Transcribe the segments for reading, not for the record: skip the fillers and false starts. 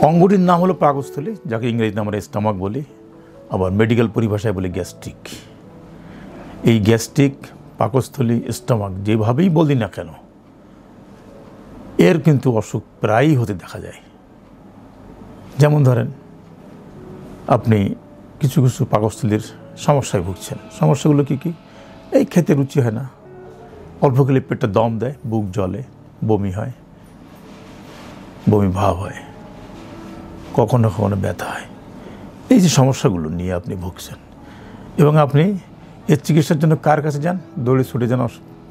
অঙ্গটির নাম হলো পাকস্থলী, যাকে ইংরেজিতে আমরা স্টমাক বলি, আবার মেডিকেল পরিভাষায় বলি গ্যাস্ট্রিক। এই গ্যাস্ট্রিক, পাকস্থলী, স্টমাক যেভাবেই বলি না কেন, এর কিন্তু অসুখ প্রায়ই হতে দেখা যায়। যেমন ধরেন, আপনি কিছু কিছু পাকস্থলীর সমস্যায় ভুগছেন। সমস্যাগুলো কী কী? এই খেতে রুচি হয় না, অল্প খেলে পেটটা দম দেয়, বুক জ্বলে, বমি হয়, বমি ভাব হয়, কখনো কখনো ব্যথা হয়। এই যে সমস্যাগুলো নিয়ে আপনি ভুগছেন, এবং আপনি এর চিকিৎসার জন্য কার কাছে যান? দৌড়ে ছুটে যান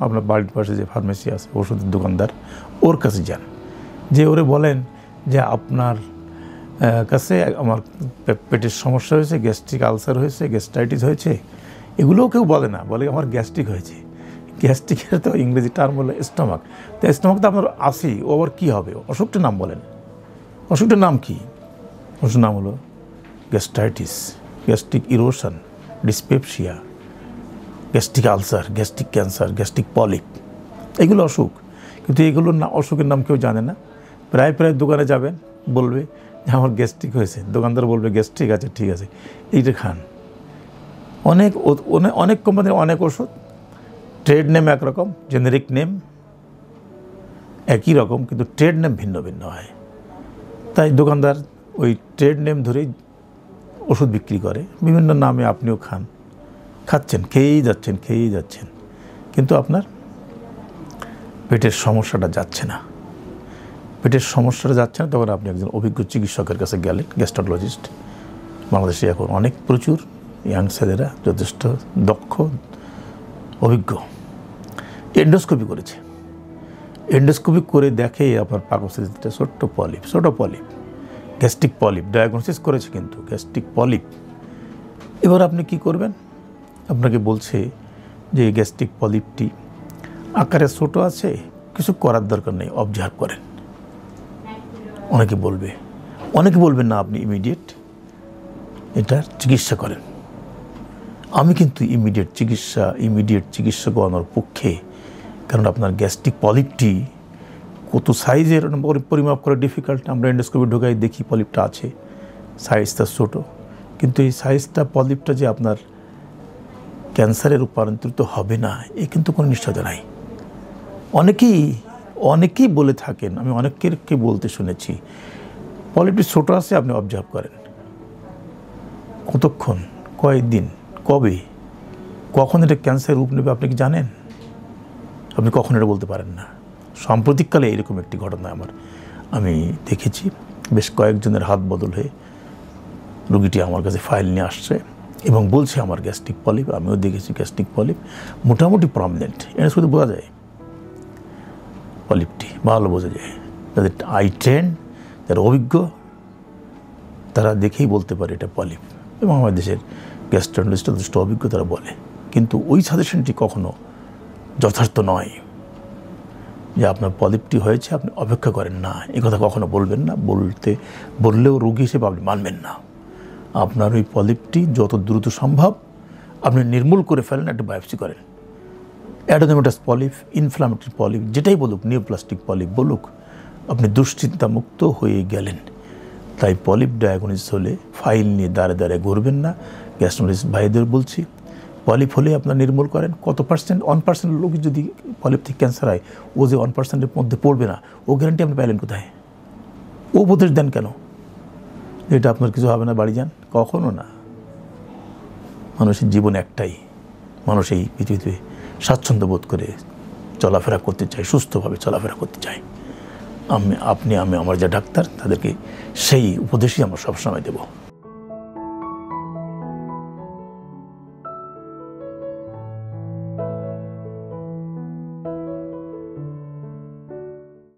আপনার বাড়ির পাশে যে ফার্মেসি আছে, ওষুধের দোকানদার, ওর কাছে যান। যে ওরে বলেন যে আপনার কাছে আমার পেটের সমস্যা হয়েছে, গ্যাস্ট্রিক আলসার হয়েছে, গ্যাস্ট্রাইটিস হয়েছে। এগুলোও কেউ বলে না, বলে আমার গ্যাস্ট্রিক হয়েছে। গ্যাস্ট্রিকের তো ইংরেজি টার্ম হলো স্টমাক। তো স্টমাক তো আপনার আসি, ও আবার কী হবে? অসুখটার নাম বলেন। অসুখটার নাম কি? অসুখের নাম হলো gastritis, gastric erosion, dyspepsia, gastric ulcer, gastric cancer, gastric polyp. এগুলো অসুখ, কিন্তু এগুলোর না অসুখের নাম কেউ জানে না। প্রায় প্রায় দোকানে যাবেন, বলবে যে আমার গ্যাস্ট্রিক হয়েছে, দোকানদার বলবে গ্যাস্ট্রিক আছে, ঠিক আছে, এইটা খান। অনেক অনেক কোম্পানির অনেক ওষুধ, ট্রেড নেম একরকম, জেনেরিক নেম একই রকম, কিন্তু ট্রেড নেম ভিন্ন ভিন্ন হয়। তাই দোকানদার ওই ট্রেড নেম ধরেই ওষুধ বিক্রি করে, বিভিন্ন নামে আপনিও খাচ্ছেন, খেয়েই যাচ্ছেন, কিন্তু আপনার পেটের সমস্যাটা যাচ্ছে না। তখন আপনি একজন অভিজ্ঞ চিকিৎসকের কাছে গেলেন, গ্যাস্ট্রোলজিস্ট। বাংলাদেশে এখন প্রচুর ইয়াং ছেলেরা যথেষ্ট দক্ষ, অভিজ্ঞ। এন্ডোস্কোপি করেছে। এন্ডোস্কোপি করে দেখে আপনার পাকস্থলীতে ছোট পলিপ, গ্যাস্ট্রিক পলিপ ডায়াগনোসিস করেছে, কিন্তু গ্যাস্ট্রিক পলিপ। এবার আপনি কি করবেন? আপনাকে বলছে যে গ্যাস্ট্রিক পলিপটি আকারে ছোট আছে, কিছু করার দরকার নেই, অবজার্ভ করেন। অনেকে বলবেন না, আপনি ইমিডিয়েট এটার চিকিৎসা করেন। আমি কিন্তু ইমিডিয়েট চিকিৎসা করানোর পক্ষে, কারণ আপনার গ্যাস্ট্রিক পলিপটি কত সাইজের পরিমাপ করা ডিফিকাল্ট। আমরা এন্ডোস্কোপি ঢোকাই দেখি পলিপটা আছে, সাইজটা ছোটো, কিন্তু এই সাইজটা পলিপটা যে আপনার ক্যান্সারে রূপান্তরিত হবে না, এ কিন্তু কোনো নিশ্চয়তা নাই। অনেকেই বলে থাকেন, আমি অনেককে বলতে শুনেছি, পলিপটি ছোটো আছে, আপনি অবজার্ভ করেন। কতক্ষণ, কয়েকদিন, কবে, কখন এটা ক্যান্সার রূপ নেবে আপনি কি জানেন? আপনি কখন এটা বলতে পারেন না। সাম্প্রতিককালে এরকম একটি ঘটনা আমি দেখেছি। বেশ কয়েকজনের হাত বদল হয়ে রোগীটি আমার কাছে ফাইল নিয়ে আসছে এবং বলছে আমার গ্যাস্ট্রিক পলিপ। আমিও দেখেছি গ্যাস্ট্রিক পলিপ মোটামুটি প্রমিনেন্ট, এটা শুধু বোঝা যায়, পলিপটি ভালো বোঝা যায়। যাদের আই ট্রেন, যারা অভিজ্ঞ, তারা দেখেই বলতে পারে এটা পলিপ, এবং আমাদের দেশের গ্যাস্ট্রোএন্টারোলজিস্ট যথেষ্ট অভিজ্ঞ, তারা বলে। কিন্তু ওই সাজেশনটি কখনো যথার্থ নয় যে আপনার পলিপটি হয়েছে, আপনি অপেক্ষা করেন না, এই কথা কখনো বলবেন না। বললেও রোগী হিসেবে আপনি মানবেন না। আপনার ওই পলিপটি যত দ্রুত সম্ভব আপনি নির্মূল করে ফেলেন, একটা বায়োপসি করেন। অ্যাডেনোমাটাস পলিপ, ইনফ্লামেটরি পলিপ, যেটাই বলুক, নিওপ্লাস্টিক পলিপ বলুক, আপনি দুশ্চিন্তামুক্ত হয়ে গেলেন। তাই পলিপ ডায়াগনোসিস হলে ফাইল নিয়ে দাঁড়ে ঘুরবেন না। গ্যাস্ট্রোএন্টারোলজিস্ট ভাইদের বলছি, পলিপ হলে আপনার নির্মূল করেন। কত পার্সেন্ট? 1% লোক যদি পলিপ থেকে ক্যান্সার হয়, ও যে 1%-এর মধ্যে পড়বে না, ও গ্যারান্টি আপনি পাইলেন কোথায়? ও উপদেশ দেন কেন এটা আপনার কিছু হবে না, বাড়ি যান? কখনো না। মানুষের জীবন একটাই, মানুষ এই পৃথিবীতে স্বাচ্ছন্দ্য বোধ করে চলাফেরা করতে চায়, সুস্থভাবে চলাফেরা করতে চায়। আমি আমার যা ডাক্তার, তাদেরকে সেই উপদেশই আমরা সবসময় দেব।